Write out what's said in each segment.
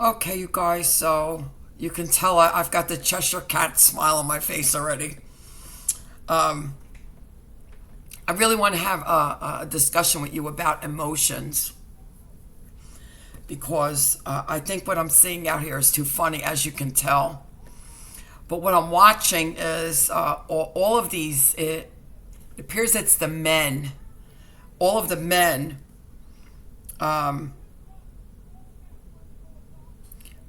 Okay, you guys, so you can tell I've got the Cheshire Cat smile on my face already. Um, I really want to have a discussion with you about emotions because I think what I'm seeing out here is too funny, as you can tell. But what I'm watching is all of these, it appears it's the men, all of the men um,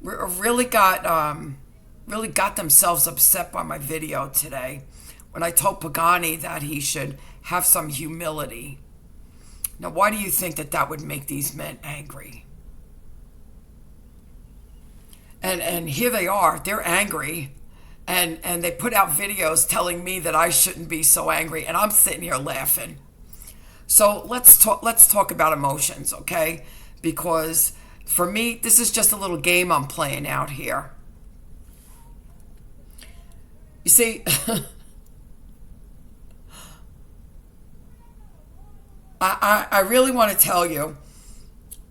really got themselves upset by my video today when I told Pagani that he should have some humility. Now, why do you think that would make these men angry? And here they are, they're angry, and they put out videos telling me that I shouldn't be so angry, and I'm sitting here laughing. So let's talk about emotions, okay? Because for me, this is just a little game I'm playing out here. You see, I really want to tell you,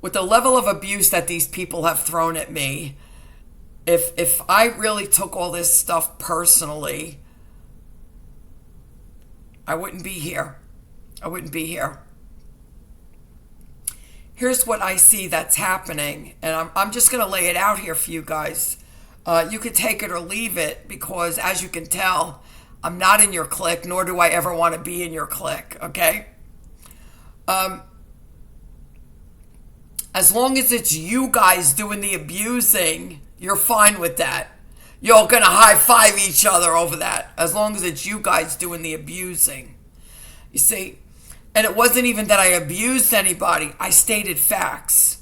with the level of abuse that these people have thrown at me, if I really took all this stuff personally, I wouldn't be here. I wouldn't be here. Here's what I see that's happening, and I'm just going to lay it out here for you guys. You could take it or leave it because, as you can tell, I'm not in your clique, nor do I ever want to be in your clique, okay? As long as it's you guys doing the abusing, you're fine with that. You're going to high-five each other over that, as long as it's you guys doing the abusing. You see, and it wasn't even that I abused anybody. I stated facts.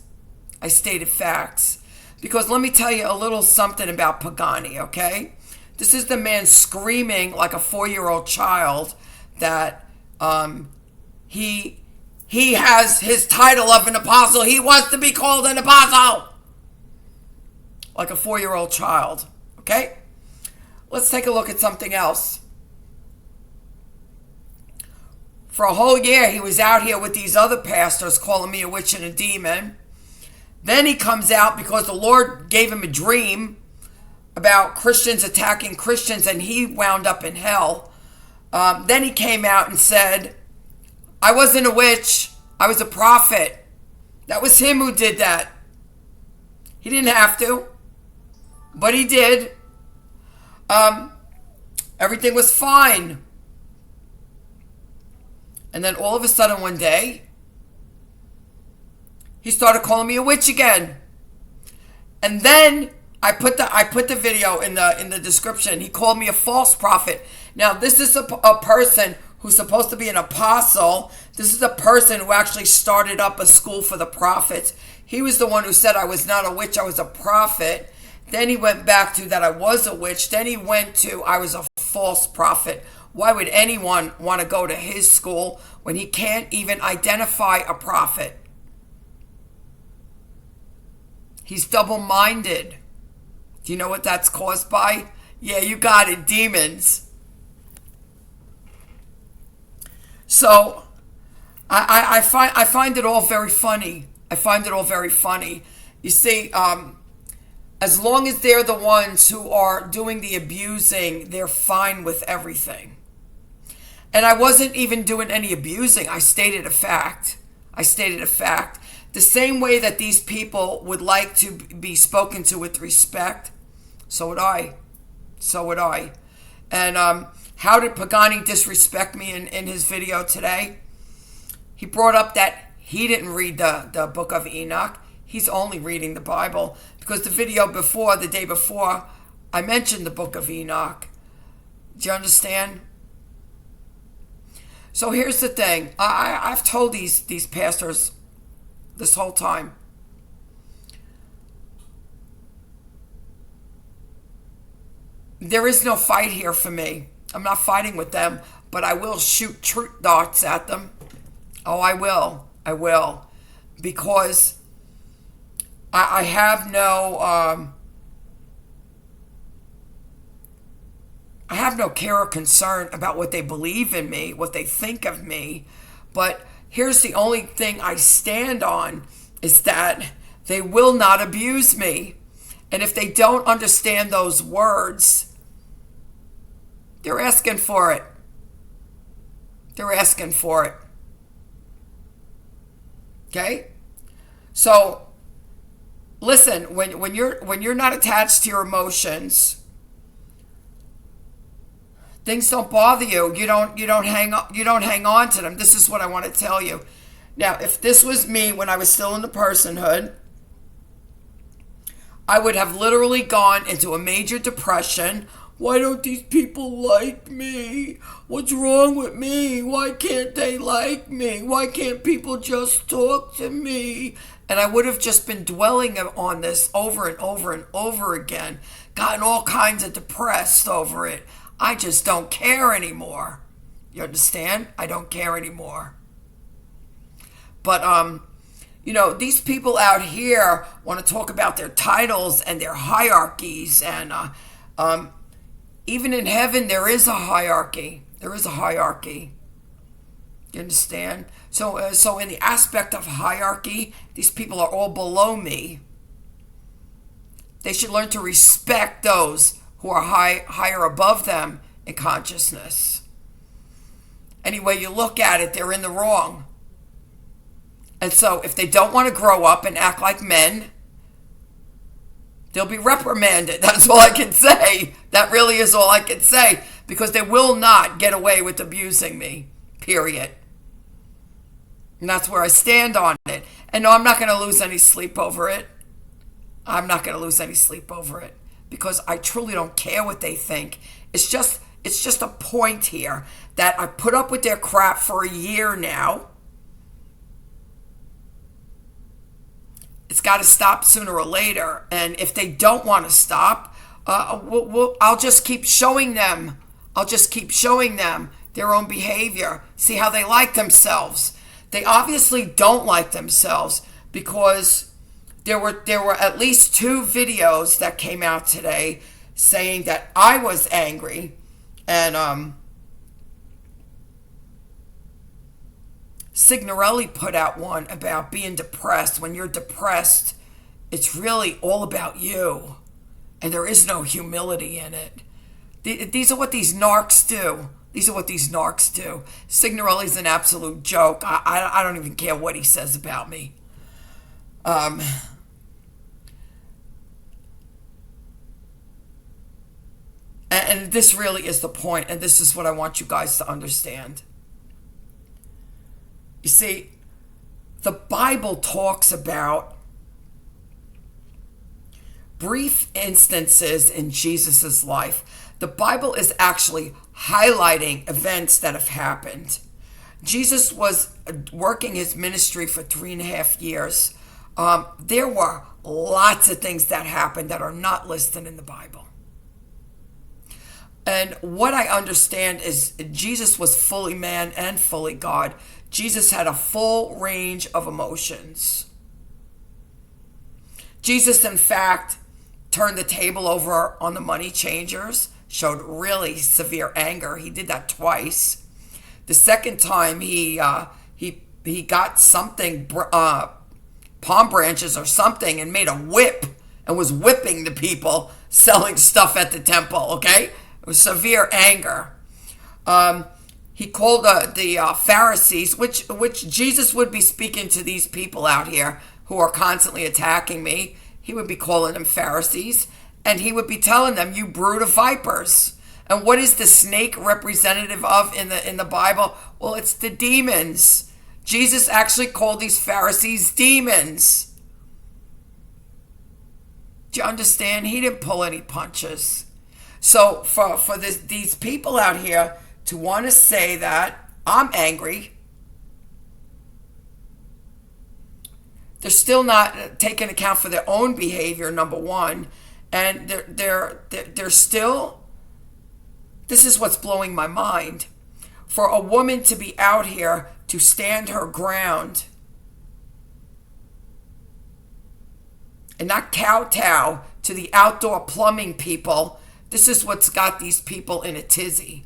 I stated facts. Because let me tell you a little something about Pagani, okay? This is the man screaming like a 4-year-old child that he has his title of an apostle. He wants to be called an apostle. Like a 4-year-old child, okay? Let's take a look at something else. For a whole year, he was out here with these other pastors calling me a witch and a demon. Then he comes out because the Lord gave him a dream about Christians attacking Christians, and he wound up in hell. Then he came out and said, I wasn't a witch. I was a prophet. That was him who did that. He didn't have to, but he did. Everything was fine. And then all of a sudden one day, he started calling me a witch again. And then I put the video in the description. He called me a false prophet. Now, this is a person who's supposed to be an apostle. This is a person who actually started up a school for the prophets. He was the one who said I was not a witch, I was a prophet. Then he went back to that I was a witch. Then he went to I was a false prophet. Why would anyone want to go to his school when he can't even identify a prophet? He's double-minded. Do you know what that's caused by? Yeah, you got it, demons. So I find it all very funny. I find it all very funny. You see, as long as they're the ones who are doing the abusing, they're fine with everything. And I wasn't even doing any abusing. I stated a fact. I stated a fact. The same way that these people would like to be spoken to with respect, so would I. So would I. And how did Pagani disrespect me in his video today? He brought up that he didn't read the book of Enoch. He's only reading the Bible. Because the video before, the day before, I mentioned the book of Enoch. Do you understand? So here's the thing. I've told these pastors this whole time. There is no fight here for me. I'm not fighting with them, but I will shoot truth darts at them. Oh, I will. I will. Because I have no I have no care or concern about what they believe in me, what they think of me. But here's the only thing I stand on is that they will not abuse me. And if they don't understand those words, they're asking for it. They're asking for it. Okay? So listen, when you're not attached to your emotions, things don't bother you. You don't hang on to them. This is what I want to tell you. Now, if this was me when I was still in the personhood, I would have literally gone into a major depression. Why don't these people like me? What's wrong with me? Why can't they like me? Why can't people just talk to me? And I would have just been dwelling on this over and over and over again, gotten all kinds of depressed over it. I just don't care anymore. You understand? I don't care anymore. But, these people out here want to talk about their titles and their hierarchies. And even in heaven, there is a hierarchy. There is a hierarchy. You understand? So in the aspect of hierarchy, these people are all below me. They should learn to respect those who are higher above them in consciousness. Any way you look at it, they're in the wrong. And so if they don't want to grow up and act like men, they'll be reprimanded. That's all I can say. That really is all I can say. Because they will not get away with abusing me. Period. And that's where I stand on it. And no, I'm not going to lose any sleep over it. I'm not going to lose any sleep over it. Because I truly don't care what they think. It's just a point here that I put up with their crap for a year now. It's got to stop sooner or later. And if they don't want to stop, I'll just keep showing them. I'll just keep showing them their own behavior. See how they like themselves. They obviously don't like themselves because there were at least 2 videos that came out today saying that I was angry. And Signorelli put out one about being depressed. When you're depressed, it's really all about you. And there is no humility in it. These are what these narcs do. These are what these narcs do. Signorelli's an absolute joke. I don't even care what he says about me. And this really is the point, and this is what I want you guys to understand. You see, the Bible talks about brief instances in Jesus' life. The Bible is actually highlighting events that have happened. Jesus was working his ministry for 3.5 years. There were lots of things that happened that are not listed in the Bible. And what I understand is Jesus was fully man and fully God. Jesus had a full range of emotions. Jesus, in fact, turned the table over on the money changers, showed really severe anger. He did that twice. The second time he got something, palm branches or something, and made a whip and was whipping the people selling stuff at the temple, okay? It was severe anger. He called the Pharisees, which Jesus would be speaking to these people out here who are constantly attacking me. He would be calling them Pharisees, and he would be telling them, "You brood of vipers." And what is the snake representative of in the Bible? Well, it's the demons. Jesus actually called these Pharisees demons. Do you understand? He didn't pull any punches. So for these people out here to want to say that I'm angry, they're still not taking account for their own behavior, number one, and they're still. This is what's blowing my mind. For a woman to be out here to stand her ground and not kowtow to the outdoor plumbing people. This is what's got these people in a tizzy.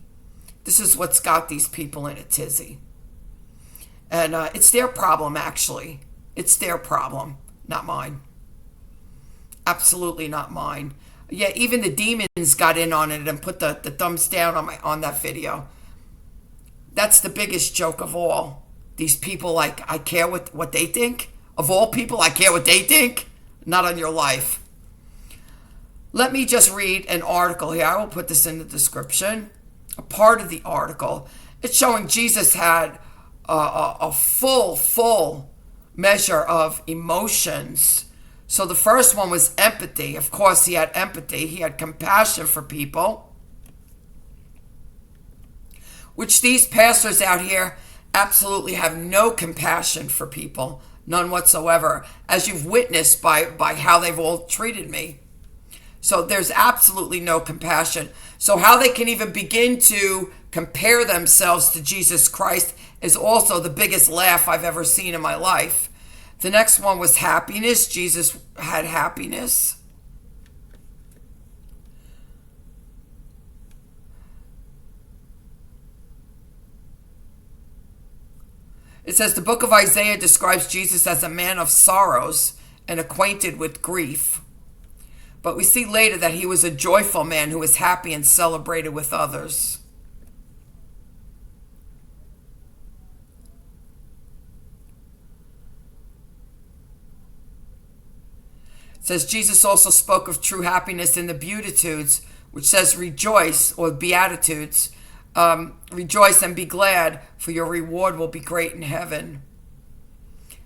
This is what's got these people in a tizzy. And it's their problem, actually. It's their problem, not mine. Absolutely not mine. Yeah, even the demons got in on it and put the thumbs down on that video. That's the biggest joke of all. These people, like, I care what they think. Of all people, I care what they think. Not on your life. Let me just read an article here. I will put this in the description. A part of the article. It's showing Jesus had a full measure of emotions. So the first one was empathy. Of course, he had empathy. He had compassion for people, which these pastors out here absolutely have no compassion for people, none whatsoever, as you've witnessed by how they've all treated me. So there's absolutely no compassion. So how they can even begin to compare themselves to Jesus Christ is also the biggest laugh I've ever seen in my life. The next one was happiness. Jesus had happiness. It says the book of Isaiah describes Jesus as a man of sorrows and acquainted with grief. But we see later that he was a joyful man who was happy and celebrated with others. It says Jesus also spoke of true happiness in the Beatitudes, which says rejoice, or Beatitudes. Rejoice and be glad, for your reward will be great in heaven.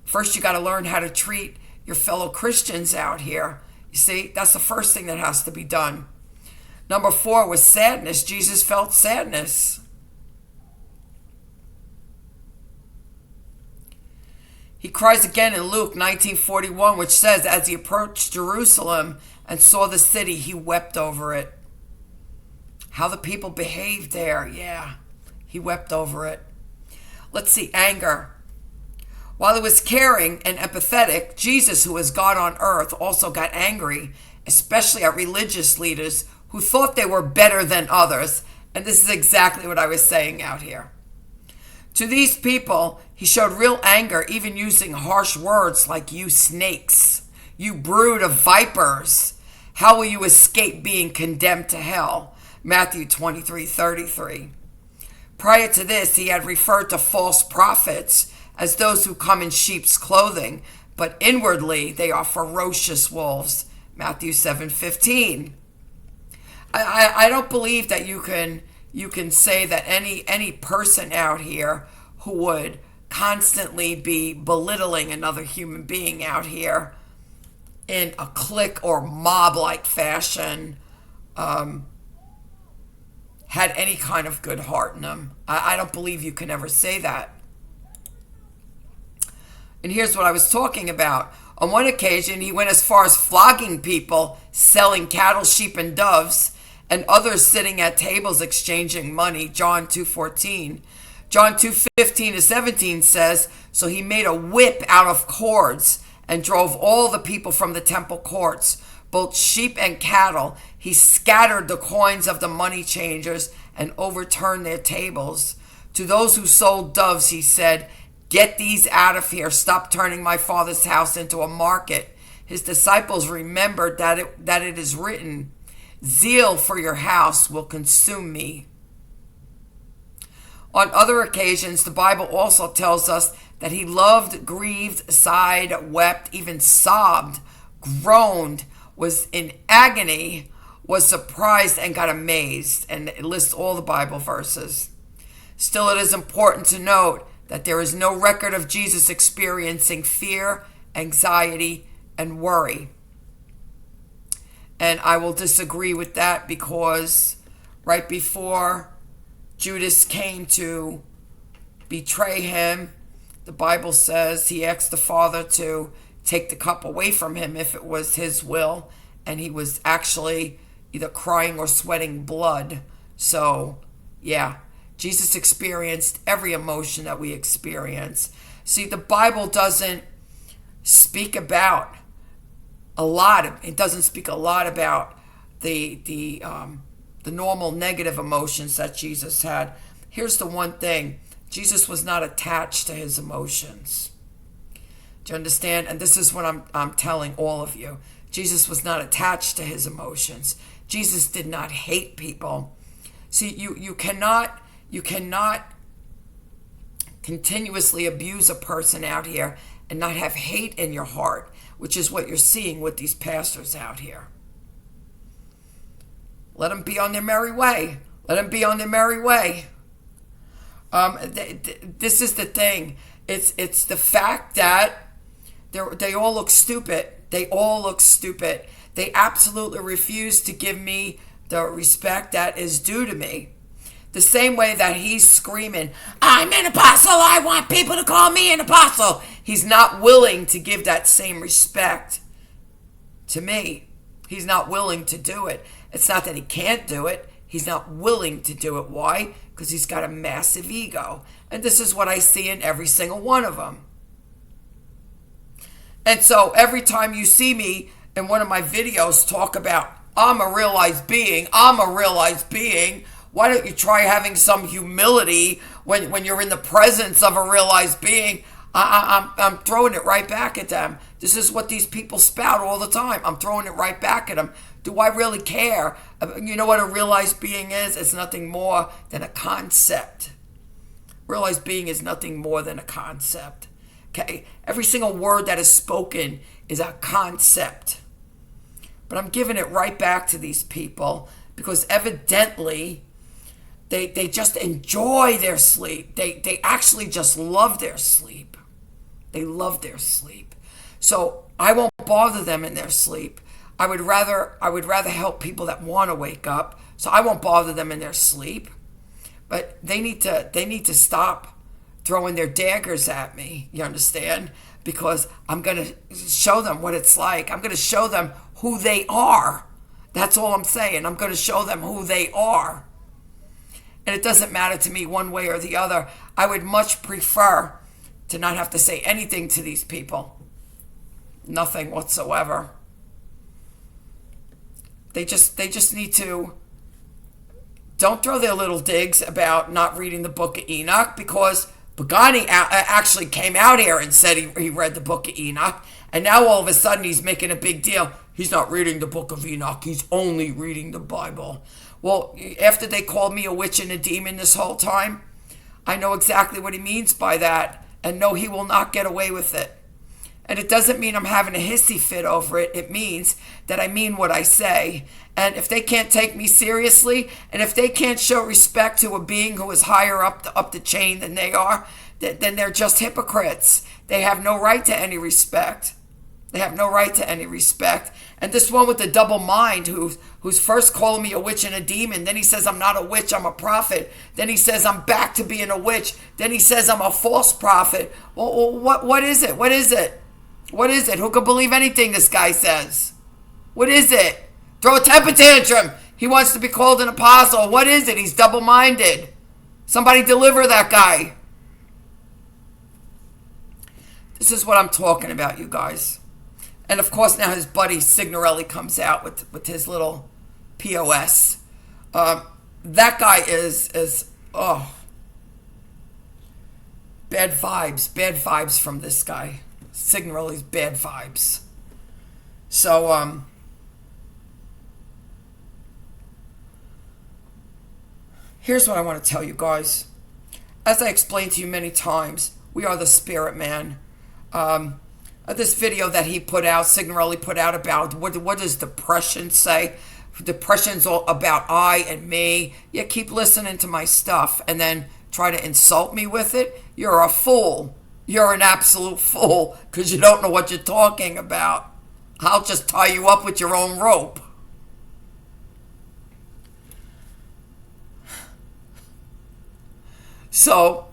First, you got to learn how to treat your fellow Christians out here. You see, that's the first thing that has to be done. Number 4 was sadness. Jesus felt sadness. He cries again in Luke 19:41, which says, as he approached Jerusalem and saw the city, he wept over it. How the people behaved there, yeah, he wept over it. Let's see, anger. While he was caring and empathetic, Jesus, who was God on earth, also got angry, especially at religious leaders who thought they were better than others. And this is exactly what I was saying out here. To these people, he showed real anger, even using harsh words like, you snakes, you brood of vipers. How will you escape being condemned to hell? Matthew 23:33. Prior to this, he had referred to false prophets as those who come in sheep's clothing, but inwardly they are ferocious wolves. Matthew 7:15. I don't believe that you can say that any person out here who would constantly be belittling another human being out here in a clique or mob-like fashion had any kind of good heart in them. I don't believe you can ever say that. And here's what I was talking about. On one occasion, he went as far as flogging people, selling cattle, sheep, and doves, and others sitting at tables exchanging money. John 2:14. John 2:15-17 says, so he made a whip out of cords and drove all the people from the temple courts, both sheep and cattle. He scattered the coins of the money changers and overturned their tables. To those who sold doves, he said, get these out of here. Stop turning my Father's house into a market. His disciples remembered that it is written, zeal for your house will consume me. On other occasions, the Bible also tells us that he loved, grieved, sighed, wept, even sobbed, groaned, was in agony, was surprised, and got amazed. And it lists all the Bible verses. Still, it is important to note that there is no record of Jesus experiencing fear, anxiety, and worry. And I will disagree with that because right before Judas came to betray him, the Bible says he asked the Father to take the cup away from him if it was his will, and he was actually either crying or sweating blood. So, yeah, Jesus experienced every emotion that we experience. See, the Bible doesn't speak about it doesn't speak a lot about the normal negative emotions that Jesus had. Here's the one thing. Jesus was not attached to his emotions. Do you understand? And this is what I'm telling all of you. Jesus was not attached to his emotions. Jesus did not hate people. See, you cannot continuously abuse a person out here and not have hate in your heart, which is what you're seeing with these pastors out here. Let them be on their merry way. Let them be on their merry way. This is the thing. It's the fact that they all look stupid. They all look stupid. They absolutely refuse to give me the respect that is due to me. The same way that he's screaming, I'm an apostle, I want people to call me an apostle. He's not willing to give that same respect to me. He's not willing to do it. It's not that he can't do it. He's not willing to do it. Why? Because he's got a massive ego. And this is what I see in every single one of them. And so every time you see me in one of my videos talk about, I'm a realized being, why don't you try having some humility when you're in the presence of a realized being? I'm throwing it right back at them. This is what these people spout all the time. I'm throwing it right back at them. Do I really care? You know what a realized being is? It's nothing more than a concept. Realized being is nothing more than a concept. Okay? Every single word that is spoken is a concept. But I'm giving it right back to these people because evidently they just enjoy their sleep. They actually just love their sleep. They love their sleep. So I won't bother them in their sleep. I would rather help people that want to wake up. So I won't bother them in their sleep. But they need to stop throwing their daggers at me. You understand? Because I'm going to show them what it's like. I'm going to show them who they are. That's all I'm saying. I'm going to show them who they are. And it doesn't matter to me one way or the other. I would much prefer to not have to say anything to these people. Nothing whatsoever. They just need to don't throw their little digs about not reading the book of Enoch, because Pagani actually came out here and said he read the book of Enoch, and now all of a sudden he's making a big deal. He's not reading the book of Enoch. He's only reading the Bible. Well, after they called me a witch and a demon this whole time, I know exactly what he means by that, and no, he will not get away with it. And it doesn't mean I'm having a hissy fit over it. It means that I mean what I say. And if they can't take me seriously, and if they can't show respect to a being who is higher up the chain than they are, then they're just hypocrites. They have no right to any respect. They have no right to any respect. And this one with the double mind, who's first calling me a witch and a demon, then he says I'm not a witch, I'm a prophet. Then he says I'm back to being a witch. Then he says I'm a false prophet. Well, what is it? What is it? What is it? Who could believe anything this guy says? What is it? Throw a temper tantrum. He wants to be called an apostle. What is it? He's double-minded. Somebody deliver that guy. This is what I'm talking about, you guys. And of course now his buddy Signorelli comes out with his little POS. That guy is bad vibes from this guy. Signorelli's bad vibes. So, here's what I want to tell you guys. As I explained to you many times, we are the spirit man. This video that he put out, Signorelli put out about what does depression say? Depression's all about I and me. Yeah, keep listening to my stuff and then try to insult me with it. You're a fool. You're an absolute fool because you don't know what you're talking about. I'll just tie you up with your own rope. So,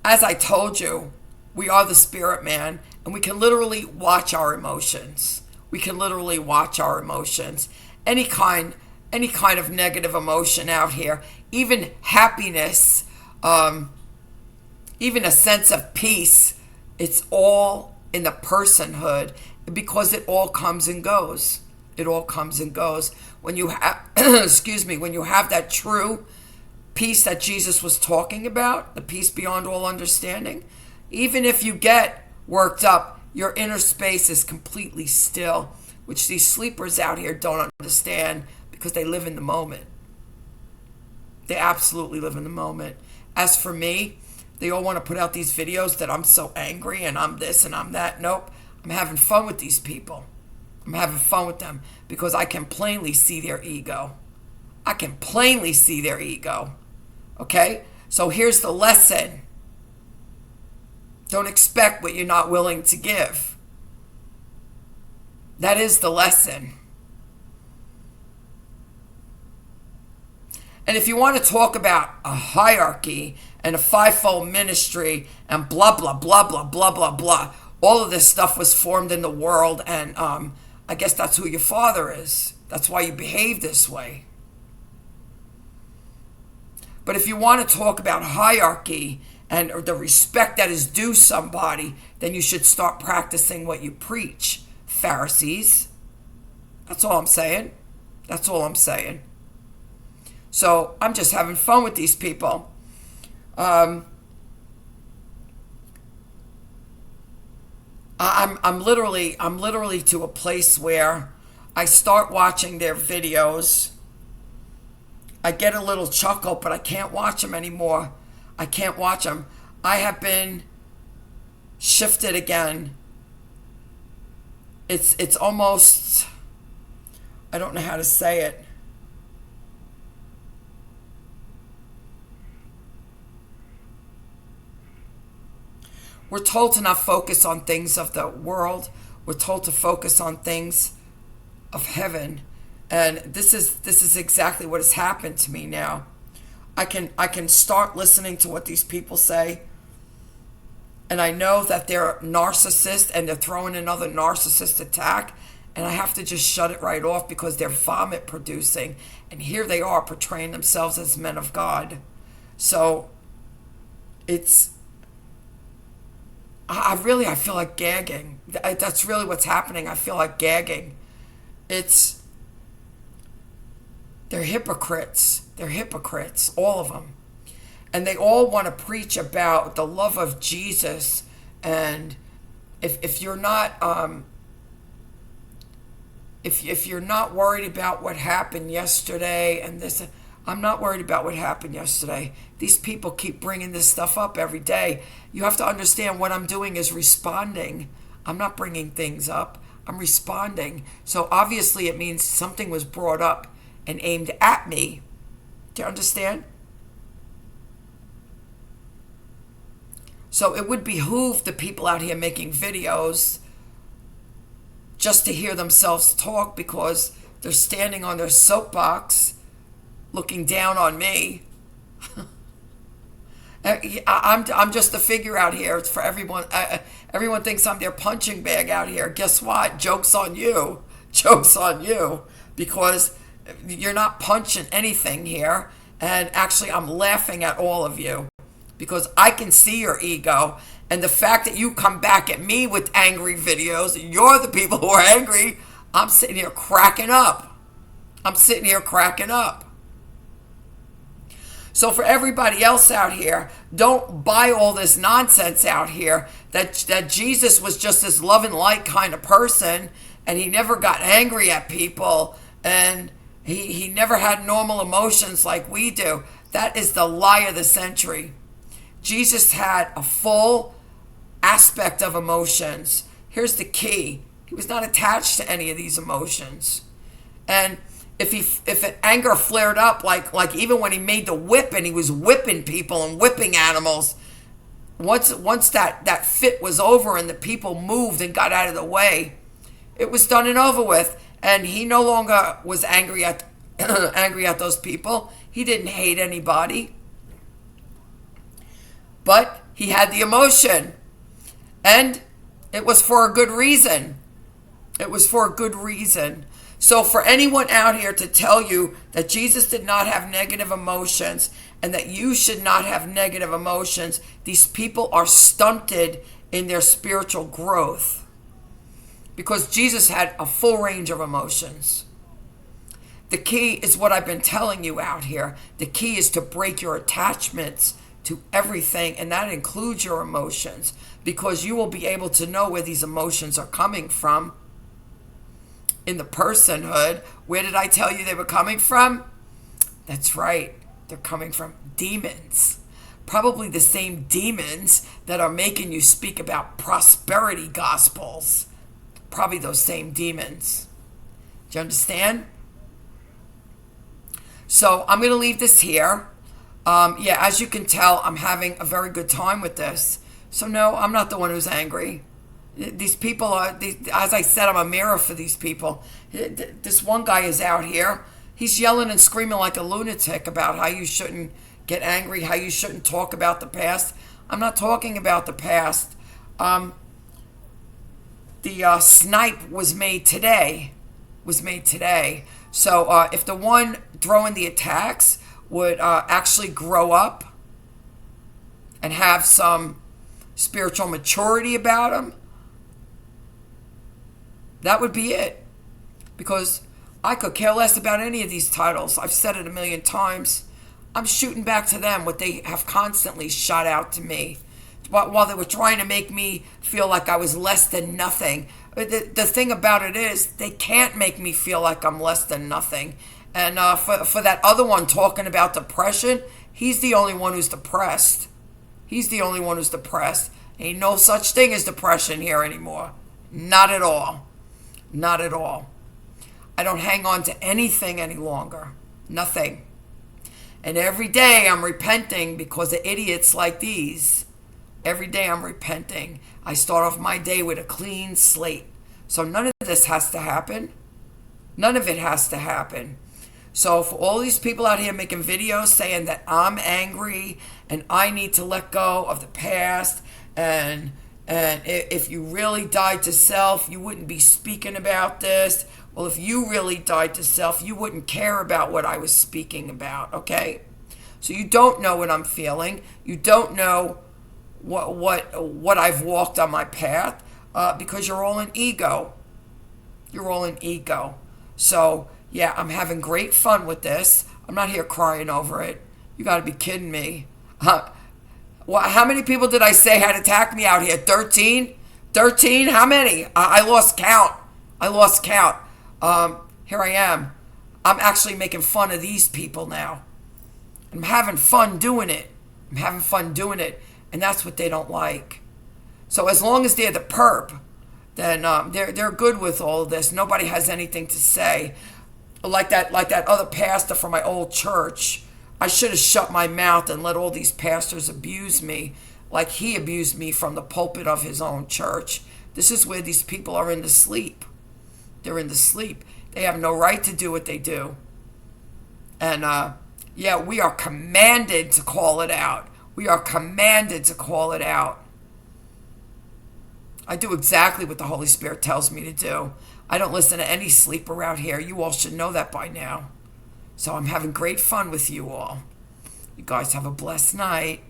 as I told you, we are the spirit man, and we can literally watch our emotions. We can literally watch our emotions. Any kind of negative emotion out here, even happiness, even a sense of peace, it's all in the personhood because it all comes and goes. It all comes and goes. When you have, when you have that true peace that Jesus was talking about, the peace beyond all understanding, even if you get worked up, your inner space is completely still, which these sleepers out here don't understand because they live in the moment. They absolutely live in the moment. As for me, they all want to put out these videos that I'm so angry and I'm this and I'm that. Nope. I'm having fun with these people. I'm having fun with them because I can plainly see their ego. I can plainly see their ego. Okay? So here's the lesson. Don't expect what you're not willing to give. That is the lesson. And if you want to talk about a hierarchy and a fivefold ministry and blah, blah, blah, blah, blah, blah, blah, all of this stuff was formed in the world, and I guess that's who your father is. That's why you behave this way. But if you want to talk about hierarchy and the respect that is due somebody, then you should start practicing what you preach, Pharisees. That's all I'm saying. That's all I'm saying. So I'm just having fun with these people. I'm literally to a place where I start watching their videos. I get a little chuckle, but I can't watch them anymore. I can't watch them. I have been shifted again. It's almost, I don't know how to say it. We're told to not focus on things of the world. We're told to focus on things of heaven. And this is exactly what has happened to me now. I can start listening to what these people say, and I know that they're narcissists and they're throwing another narcissist attack, and I have to just shut it right off because they're vomit producing, and here they are portraying themselves as men of God. So I feel like gagging. That's really what's happening. I feel like gagging. They're hypocrites. They're hypocrites, all of them. And they all want to preach about the love of Jesus. And if you're not if you're not worried about what happened yesterday and this, I'm not worried about what happened yesterday. These people keep bringing this stuff up every day. You have to understand what I'm doing is responding. I'm not bringing things up. I'm responding. So obviously it means something was brought up and aimed at me. Do you understand? So it would behoove the people out here making videos just to hear themselves talk because they're standing on their soapbox looking down on me. I'm just a figure out here. It's for everyone. Everyone thinks I'm their punching bag out here. Guess what? Joke's on you. Joke's on you. Because you're not punching anything here. And actually, I'm laughing at all of you. Because I can see your ego. And the fact that you come back at me with angry videos, you're the people who are angry. I'm sitting here cracking up. I'm sitting here cracking up. So for everybody else out here, don't buy all this nonsense out here that Jesus was just this love and light kind of person and he never got angry at people and he never had normal emotions like we do. That is the lie of the century. Jesus had a full aspect of emotions. Here's the key. He was not attached to any of these emotions. And if an anger flared up, like even when he made the whip and he was whipping people and whipping animals, once that fit was over and the people moved and got out of the way, it was done and over with. And he no longer was angry at angry at those people. He didn't hate anybody. But he had the emotion. And it was for a good reason. It was for a good reason. So for anyone out here to tell you that Jesus did not have negative emotions and that you should not have negative emotions, these people are stunted in their spiritual growth. Because Jesus had a full range of emotions. The key is what I've been telling you out here. The key is to break your attachments to everything, and that includes your emotions, because you will be able to know where these emotions are coming from. In the personhood, where did I tell you they were coming from? That's right, they're coming from demons. Probably the same demons that are making you speak about prosperity gospels. Probably those same demons. Do you understand? So I'm going to leave this here. Yeah, as you can tell, I'm having a very good time with this. So no, I'm not the one who's angry. These people are, as I said, I'm a mirror for these people. This one guy is out here. He's yelling and screaming like a lunatic about how you shouldn't get angry, how you shouldn't talk about the past. I'm not talking about the past. The snipe was made today. So if the one throwing the attacks would actually grow up and have some spiritual maturity about him, that would be it. Because I could care less about any of these titles. I've said it a million times. I'm shooting back to them what they have constantly shot out to me. While they were trying to make me feel like I was less than nothing. The thing about it is, they can't make me feel like I'm less than nothing. And for that other one talking about depression, he's the only one who's depressed. Ain't no such thing as depression here anymore. Not at all. Not at all. I don't hang on to anything any longer. Nothing. And every day I'm repenting because of idiots like these. Every day I'm repenting. I start off my day with a clean slate. So none of this has to happen. None of it has to happen. So for all these people out here making videos saying that I'm angry and I need to let go of the past, and if you really died to self, you wouldn't be speaking about this. Well, if you really died to self, you wouldn't care about what I was speaking about, okay? So you don't know what I'm feeling. You don't know what I've walked on my path, because you're all in ego. So yeah, I'm having great fun with this. I'm not here crying over it. You got to be kidding me. Well, how many people did I say had attacked me out here? 13? How many? I lost count. Here I am. I'm actually making fun of these people now. I'm having fun doing it. And that's what they don't like. So as long as they're the perp, then they're good with all of this. Nobody has anything to say. Like that other pastor from my old church. I should have shut my mouth and let all these pastors abuse me like he abused me from the pulpit of his own church. This is where these people are in the sleep. They're in the sleep. They have no right to do what they do. And yeah, we are commanded to call it out. I do exactly what the Holy Spirit tells me to do. I don't listen to any sleeper out here. You all should know that by now. So I'm having great fun with you all. You guys have a blessed night.